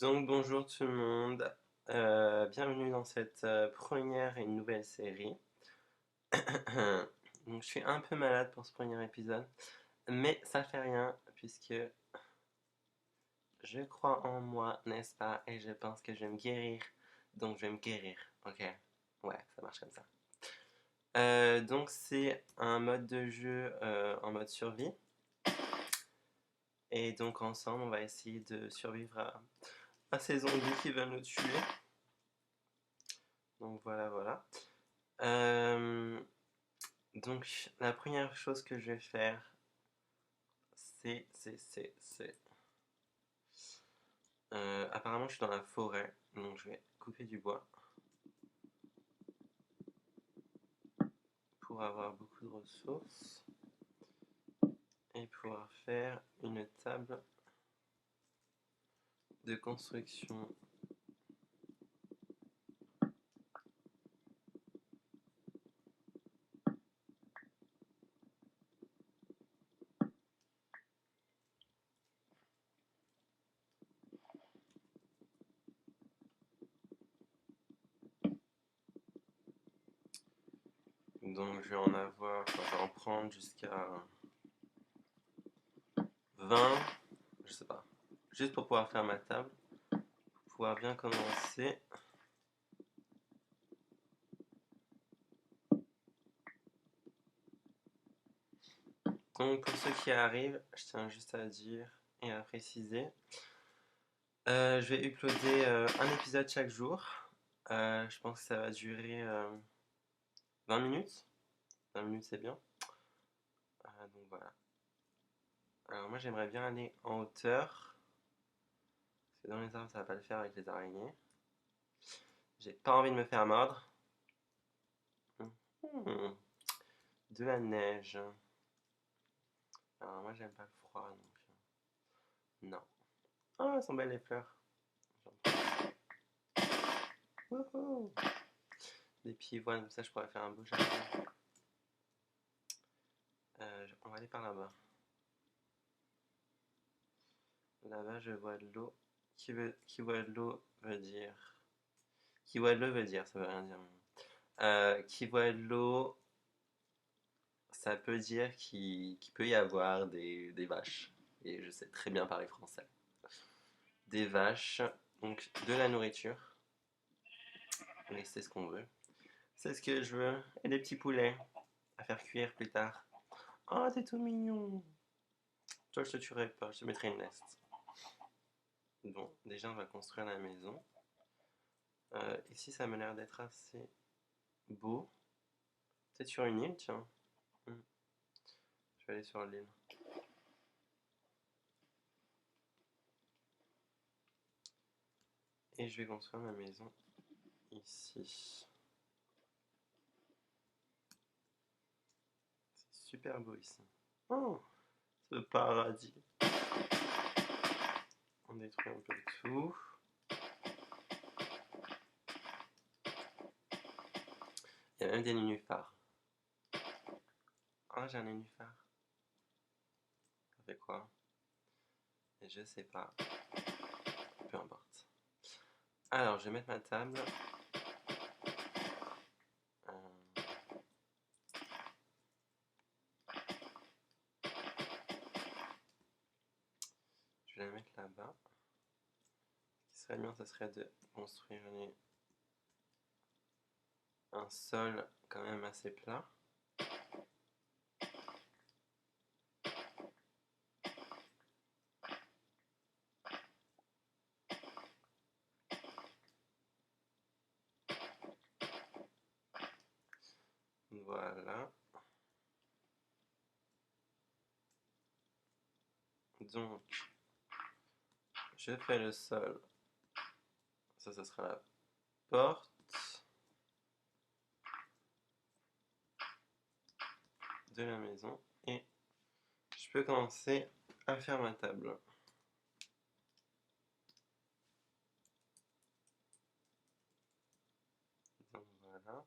Donc bonjour tout le monde. Bienvenue dans cette première et nouvelle série. Donc je suis un peu malade pour ce premier épisode, mais ça fait rien puisque je crois en moi, n'est-ce pas? Et je pense que je vais me guérir. Donc je vais me guérir, ok? Ouais, ça marche comme ça. Donc c'est un mode de jeu en mode survie. Et donc ensemble, on va essayer de survivre à ces zombies qui veulent nous tuer. Donc voilà, voilà. Euh, donc la première chose que je vais faire, c'est... apparemment, je suis dans la forêt, donc je vais couper du bois pour avoir beaucoup de ressources et pouvoir faire une table de construction. Donc je vais en avoir, enfin, je vais en prendre jusqu'à 20, je sais pas, juste pour pouvoir faire ma table, pour pouvoir bien commencer. Donc pour ceux qui arrivent, je tiens juste à dire et à préciser, je vais uploader un épisode chaque jour. Je pense que ça va durer 20 minutes. 20 minutes c'est bien. Donc voilà. Alors moi j'aimerais bien aller en hauteur. Parce que dans les arbres ça va pas le faire avec les araignées. J'ai pas envie de me faire mordre. Hmm, de la neige. Alors moi j'aime pas le froid donc. Non. Ah, elles sont belles les fleurs. Wouhou. Des pivoines, comme ça je pourrais faire un beau jardin. On va aller par là-bas. Là-bas je vois de l'eau. Qui voit de l'eau veut dire. Qui voit de l'eau veut dire, ça veut rien dire. Qui voit de l'eau, ça peut dire qu'il peut y avoir des vaches. Et je sais très bien parler français. Des vaches, donc de la nourriture. Et c'est ce qu'on veut. C'est ce que je veux. Et des petits poulets à faire cuire plus tard. Oh, t'es tout mignon. Toi, je te tuerai pas, je te mettrai une nest. Bon, déjà, on va construire la maison. Ici, ça m'a l'air d'être assez beau. Peut-être sur une île, tiens. Hmm. Je vais aller sur l'île. Et je vais construire ma maison ici. C'est super beau ici. Oh, ce paradis. On détruit un peu tout. Il y a même des nénuphars. Ah, j'ai un nénuphar. Ça fait quoi? Et je sais pas. Peu importe. Alors, je vais mettre ma table. Euh, je vais la mettre là-bas. Ce qui serait bien, ce serait de construire un sol quand même assez plat. Voilà. Donc, je fais le sol. Ça sera la porte de la maison. Et je peux commencer à faire ma table. Donc voilà.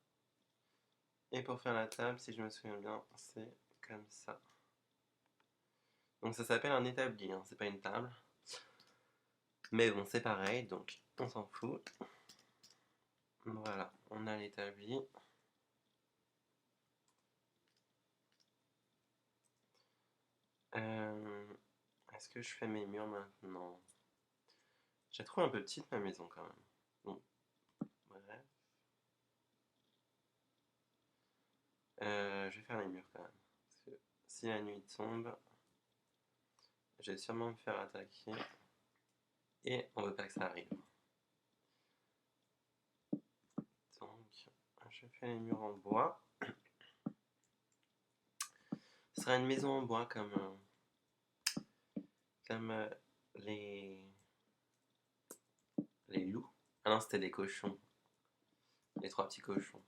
Et pour faire la table, si je me souviens bien, c'est comme ça. Donc ça s'appelle un établi, hein, c'est pas une table. Mais bon, c'est pareil, donc on s'en fout. Voilà, on a l'établi. Est-ce que je fais mes murs maintenant? J'ai trouvé un peu petite ma maison quand même. Bon, bref. Je vais faire les murs quand même. Parce que si la nuit tombe, je vais sûrement me faire attaquer. Et on veut pas que ça arrive. Donc, je fais les murs en bois. Ce sera une maison en bois comme les, les loups. Ah non, c'était des cochons. Les trois petits cochons.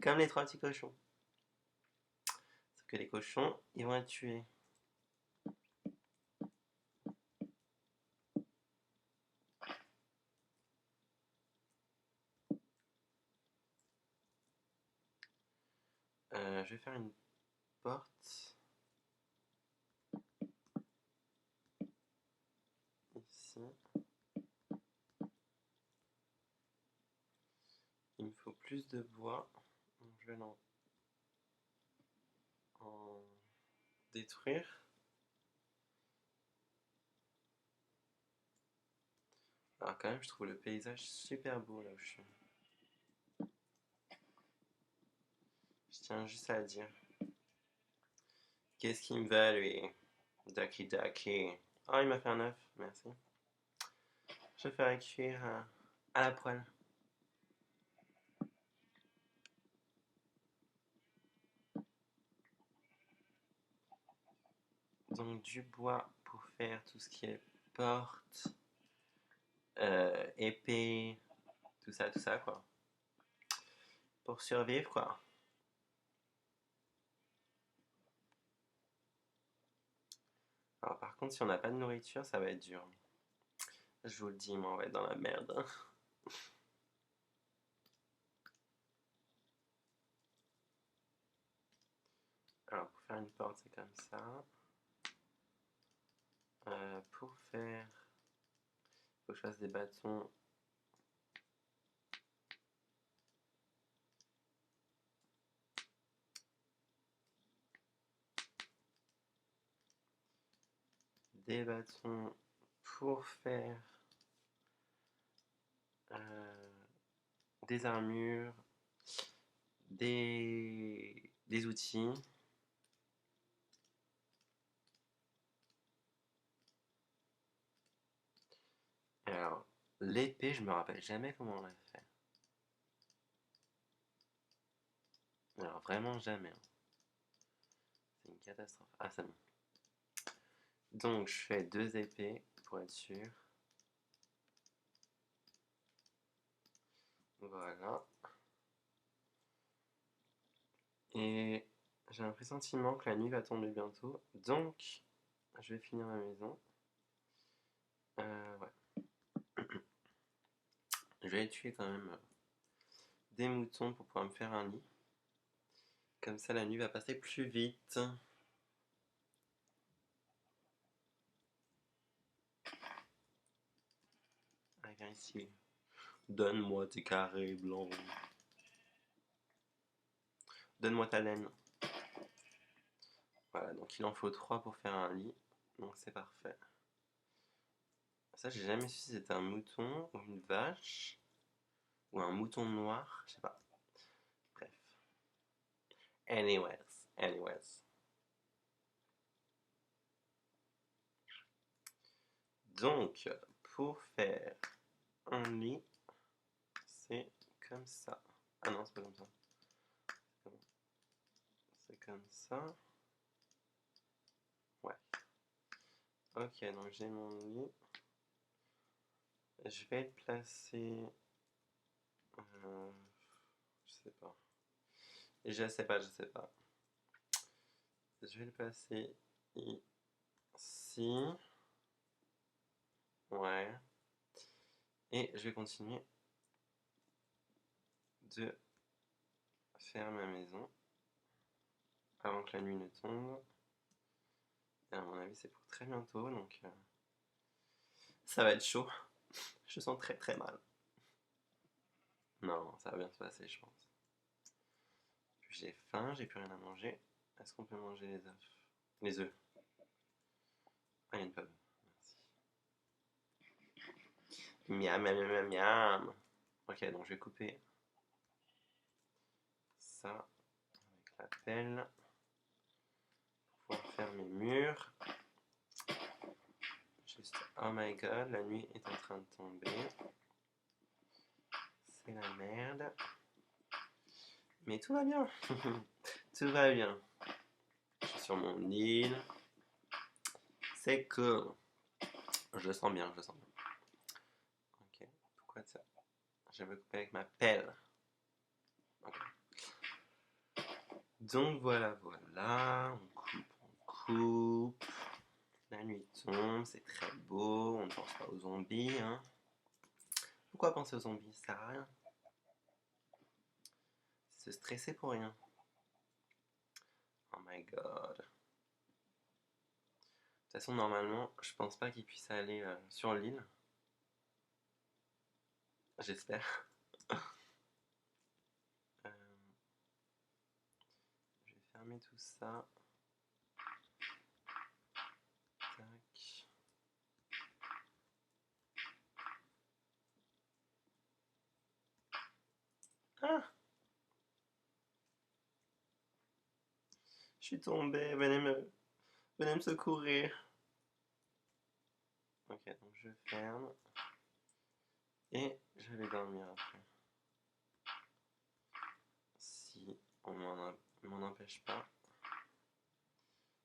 Comme les trois petits cochons. Sauf que les cochons, ils vont être tués. Je vais faire une porte ici. Il me faut plus de bois. Donc je vais en détruire. Alors quand même, je trouve le paysage super beau là où je suis. Je tiens juste à le dire. Qu'est-ce qu'il me va lui? Ducky Ducky. Oh, il m'a fait un œuf, merci. Je vais faire cuire à la poêle. Donc du bois pour faire tout ce qui est porte, épée, tout ça quoi. Pour survivre quoi. Alors par contre, si on n'a pas de nourriture, ça va être dur. Je vous le dis, moi, on va être dans la merde. Alors pour faire une porte, c'est comme ça. Pour faire... Faut que je fasse des bâtons. Des bâtons pour faire des armures, des outils. Alors, l'épée, je me rappelle jamais comment on l'a fait. Alors, vraiment jamais, hein. C'est une catastrophe. Ah, c'est bon. Donc, je fais 2 épées pour être sûr. Voilà. Et j'ai un pressentiment que la nuit va tomber bientôt. Donc, je vais finir ma maison. Ouais. Je vais tuer quand même des moutons pour pouvoir me faire un lit. Comme ça, la nuit va passer plus vite. Allez, viens ici. Donne-moi tes carrés blancs. Donne-moi ta laine. Voilà, donc il en faut 3 pour faire un lit. Donc c'est parfait. Ça, j'ai jamais su si c'était un mouton ou une vache. Ou un mouton noir. Je sais pas. Bref. Anyways. Donc, pour faire un lit, c'est comme ça. Ah non, c'est pas comme ça. C'est comme ça. Ouais. Ok, donc j'ai mon lit. Je vais le placer. Je sais pas. Je sais pas. Je vais le placer ici. Ouais. Et je vais continuer de faire ma maison avant que la nuit ne tombe. Et à mon avis, c'est pour très bientôt, donc Ça va être chaud. Je sens très très mal. Non, ça va bien se passer, je pense. J'ai faim, j'ai plus rien à manger. Est-ce qu'on peut manger les œufs? Les œufs. Ah, il y a une pomme. Merci. Miam, miam, miam, miam, miam. Ok, donc je vais couper ça avec la pelle pour pouvoir faire mes murs. Juste, oh my god, la nuit est en train de tomber. C'est la merde. Mais tout va bien. Tout va bien. Je suis sur mon île. C'est cool. Je sens bien, je sens bien. Ok, pourquoi ça? Je veux couper avec ma pelle. Ok. Donc voilà, voilà. On coupe, on coupe. La nuit tombe, c'est très beau. On ne pense pas aux zombies, hein. Pourquoi penser aux zombies? Ça sert à rien. Se stresser pour rien. Oh my god. De toute façon, normalement, je pense pas qu'il puisse aller sur l'île. J'espère. Euh, je vais fermer tout ça. Tac. Ah! Je suis tombée. Venez me secourir. Ok, donc je ferme. Et je vais dormir après. Si on m'en empêche pas.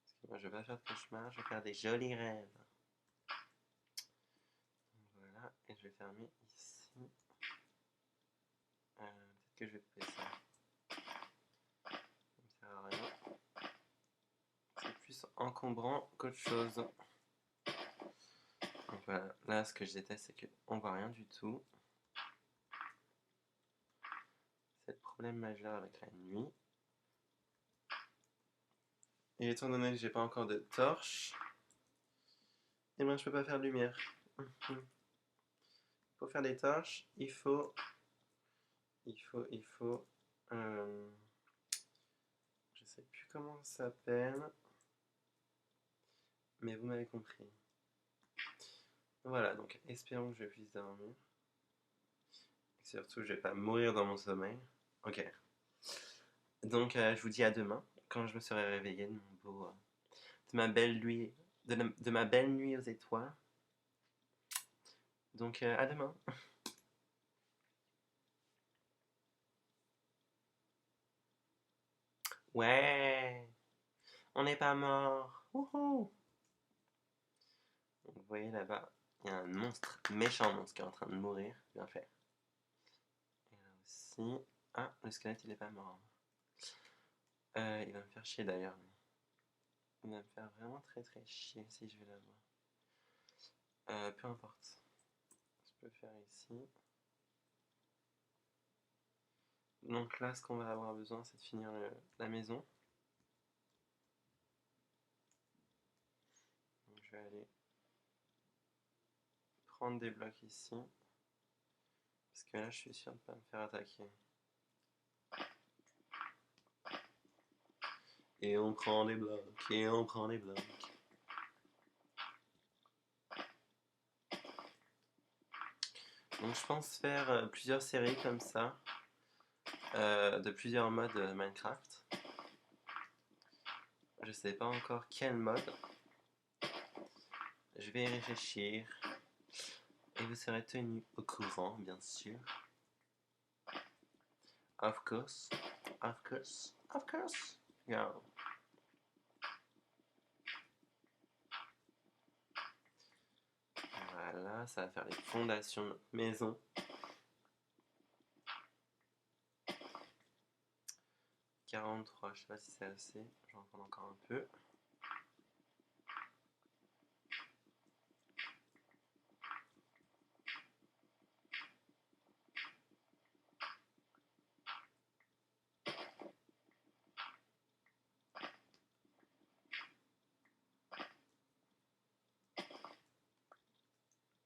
Parce que moi, je vais pas faire de cauchemar, je vais faire des jolis rêves. Donc voilà, et je vais fermer ici. Peut-être que je vais couper ça. Ça me sert à rien. C'est plus encombrant qu'autre chose. Donc voilà, là ce que je déteste c'est qu'on voit rien du tout. C'est le problème majeur avec la nuit. Et étant donné que j'ai pas encore de torche, et ben je peux pas faire de lumière. Pour faire des torches, il faut, je sais plus comment ça s'appelle, mais vous m'avez compris. Voilà, donc espérons que je puisse dormir. Et surtout, je vais pas mourir dans mon sommeil. Ok. Donc, je vous dis à demain, quand je me serai réveillé de mon beau, de ma belle nuit, de ma belle nuit aux étoiles. Donc, à demain. Ouais, on n'est pas mort. Wouhou. Donc, vous voyez là-bas, il y a un monstre, méchant monstre qui est en train de mourir. Bien fait. Et là aussi. Ah, le squelette, il est pas mort. Il va me faire chier d'ailleurs. Il va me faire vraiment très très chier si je vais l'avoir. Peu importe. Je peux faire ici. Donc là, ce qu'on va avoir besoin, c'est de finir la maison. Donc je vais aller prendre des blocs ici. Parce que là, je suis sûr de ne pas me faire attaquer. Et on prend des blocs, et on prend des blocs. Donc je pense faire plusieurs séries comme ça. De plusieurs modes Minecraft. Je sais pas encore quel mode. Je vais y réfléchir. Et vous serez tenu au courant, bien sûr. Of course. Of course. Of course. Go. Voilà, ça va faire les fondations de notre maison. 43, je sais pas si c'est assez. Je vais en prendre encore un peu.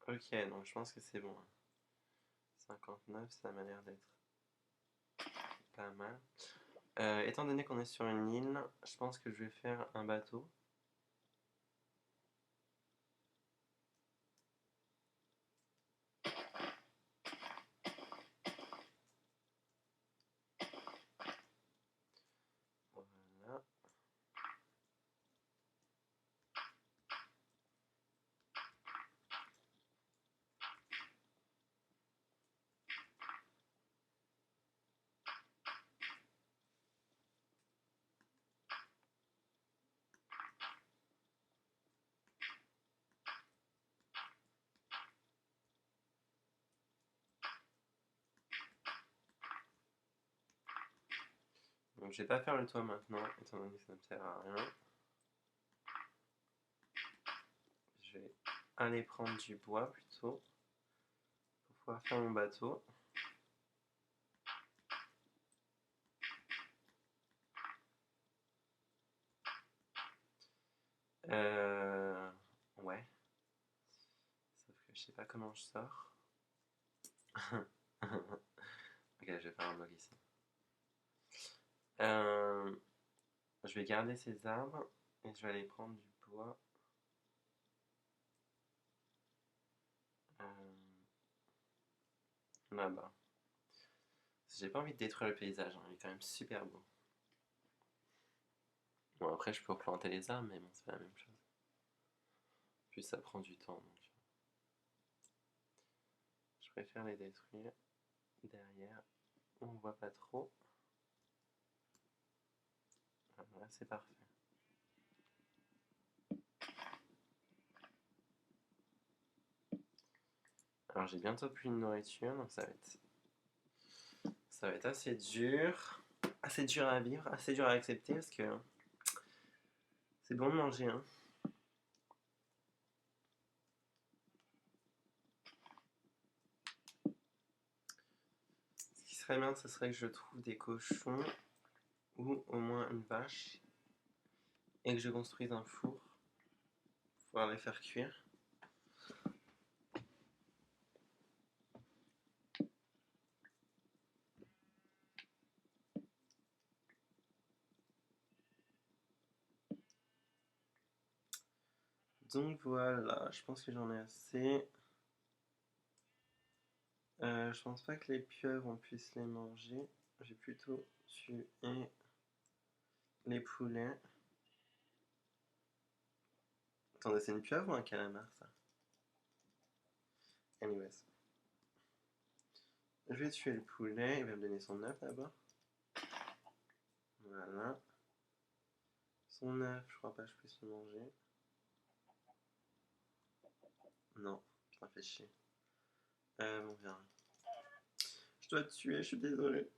Ok, donc je pense que c'est bon. 59, ça m'a l'air d'être pas mal. Étant donné qu'on est sur une île, je pense que je vais faire un bateau. Voilà. Donc je vais pas faire le toit maintenant, étant donné que ça ne me sert à rien. Je vais aller prendre du bois plutôt pour pouvoir faire mon bateau. Ouais. Sauf que je sais pas comment je sors. Ok, je vais faire un bloc ici. Euh, je vais garder ces arbres et je vais aller prendre du bois. Euh, Là-bas. J'ai pas envie de détruire le paysage, hein, il est quand même super beau. Bon, après, je peux replanter les arbres, mais bon, c'est pas la même chose. Puis ça prend du temps, donc je préfère les détruire derrière. On voit pas trop. Voilà, c'est parfait. Alors, j'ai bientôt plus de nourriture, donc ça va être assez dur. Assez dur à vivre, assez dur à accepter parce que c'est bon de manger, hein. Ce qui serait bien, ce serait que je trouve des cochons ou au moins une vache et que je construise un four pour pouvoir les faire cuire. Donc voilà, je pense que j'en ai assez. Je pense pas que les pieuvres on puisse les manger. J'ai plutôt tué les poulets. Attendez, c'est une pieuvre ou un calamar ça? Anyways. Je vais tuer le poulet, il va me donner son œuf d'abord. Voilà. Son œuf, je crois pas que je puisse le manger. Non, putain, fait chier. On verra. Je dois te tuer, je suis désolé.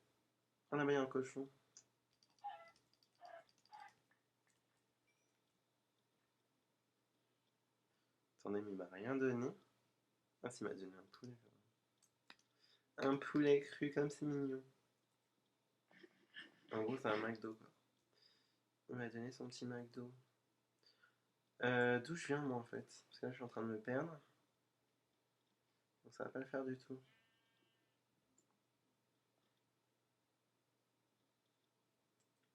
Oh là-bas, il y a un cochon. Attendez, mais il m'a rien donné. Ah, s'il m'a donné un poulet. Un poulet cru, comme c'est mignon. En gros, c'est un McDo, quoi. Il m'a donné son petit McDo. D'où je viens, moi, en fait? Parce que là, je suis en train de me perdre. Donc, ça va pas le faire du tout.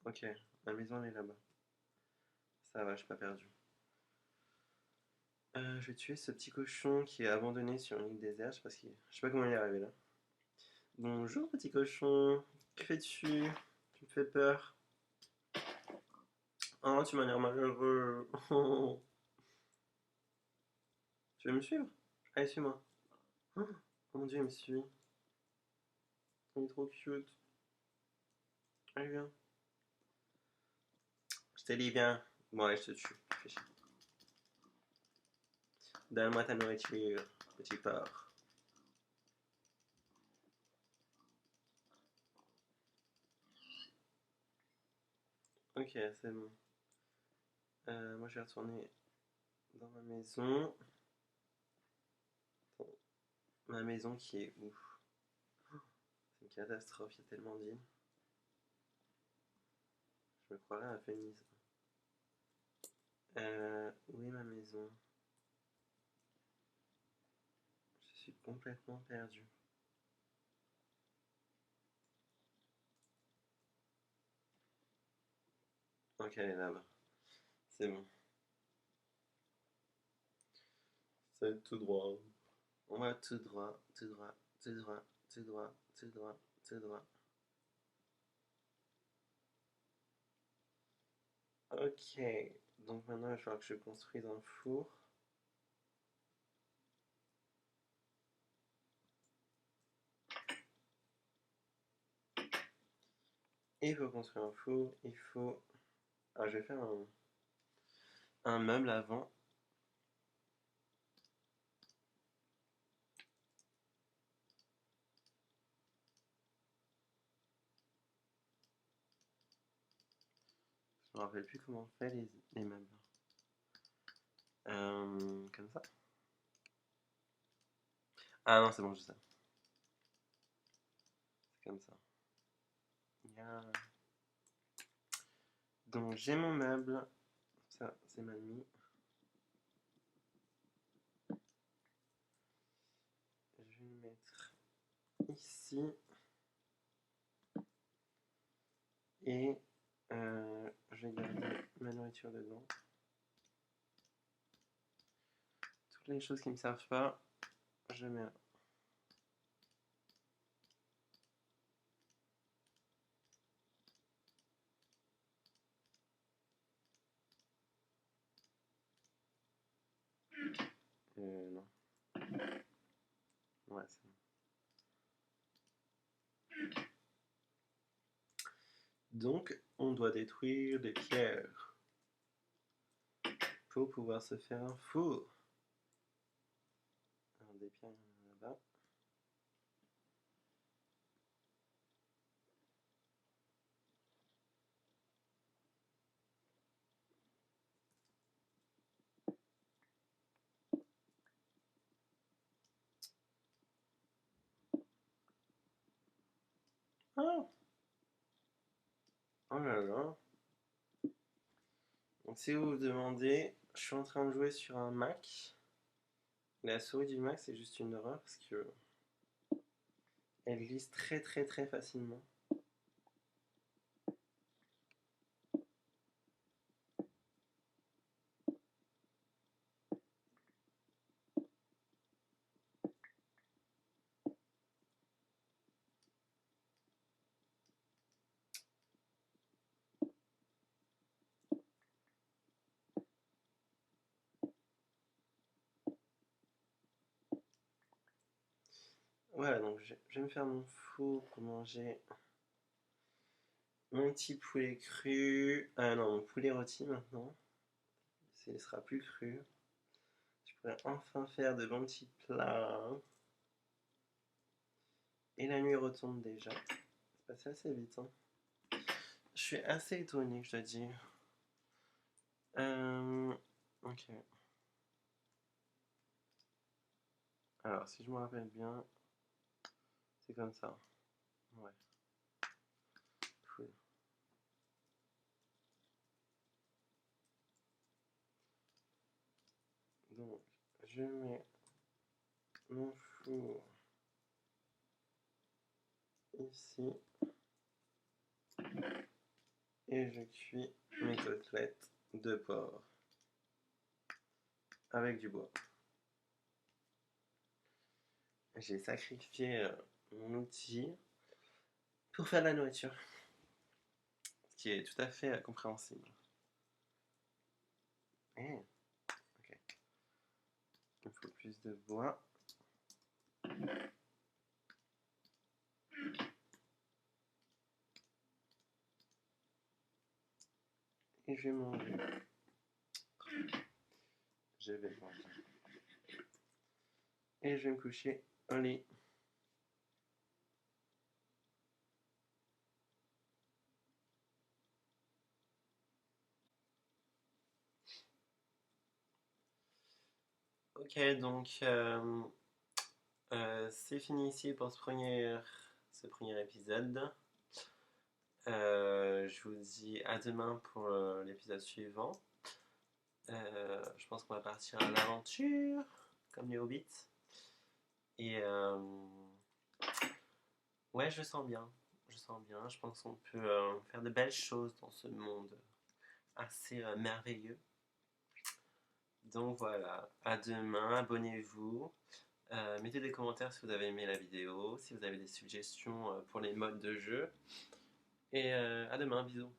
Ok, la maison, elle est là-bas. Ça va, je suis pas perdu. Je vais tuer ce petit cochon qui est abandonné sur une île déserte. Je sais pas comment il est arrivé là. Bonjour, petit cochon. Que fais-tu? Tu me fais peur. Oh, tu m'as l'air malheureux. Tu veux me suivre? Allez, suis-moi. Oh mon dieu, il me suit. Il est trop cute. Allez, viens. Je t'ai dit, viens. Bon, allez, je te tue. Fais chier. Donne-moi ta nourriture, petit porc. Ok, c'est bon. Moi, je vais retourner dans ma maison. Attends, ma maison qui est où? C'est une catastrophe, il y a tellement d'îles. Je me croirais à Venise. Où est ma maison? suis complètement perdu. Ok, elle est là-bas. C'est bon. C'est tout droit. On va tout droit, tout droit, tout droit, tout droit, tout droit, tout droit. Ok, donc maintenant il va falloir que je construise un four. Et pour construire un four, il faut... Ah, je vais faire un meuble avant. Je me rappelle plus comment on fait les meubles. Comme ça. Ah non, c'est bon, je sais. C'est comme ça. Yeah. Donc j'ai mon meuble. Ça, c'est mal mis. Je vais le mettre ici. Et je vais garder ma nourriture dedans. Toutes les choses qui ne me servent pas, je mets là. Non. Ouais, c'est bon. Donc, on doit détruire des pierres pour pouvoir se faire un four. Alors, des pierres, il y en a là-bas. Ah! Oh là là. Donc, si vous vous demandez, je suis en train de jouer sur un Mac. La souris du Mac, c'est juste une horreur parce que elle glisse très très très facilement. Voilà, donc je vais me faire mon four pour manger mon petit poulet cru. Ah non, mon poulet rôti maintenant. Il sera plus cru. Je pourrais enfin faire de bons petits plats. Et la nuit retombe déjà. C'est passé assez vite, hein. Je suis assez étonné, je dois dire. Ok. Alors, si je me rappelle bien, c'est comme ça. Ouais. Cool. Donc, je mets mon four ici. Et je cuis mes côtelettes de porc. Avec du bois. J'ai sacrifié mon outil pour faire de la nourriture. Ce qui est tout à fait compréhensible. Eh, ok. Il me faut plus de bois. Et je vais manger. Je vais manger. Et je vais me coucher au lit. Ok, donc c'est fini ici pour ce premier épisode. Je vous dis à demain pour l'épisode suivant. Je pense qu'on va partir à l'aventure, comme les hobbits. Et ouais, je sens bien. Je sens bien. Je pense qu'on peut faire de belles choses dans ce monde assez merveilleux. Donc voilà, à demain, abonnez-vous. Mettez des commentaires si vous avez aimé la vidéo, si vous avez des suggestions pour les modes de jeu. Et à demain, bisous.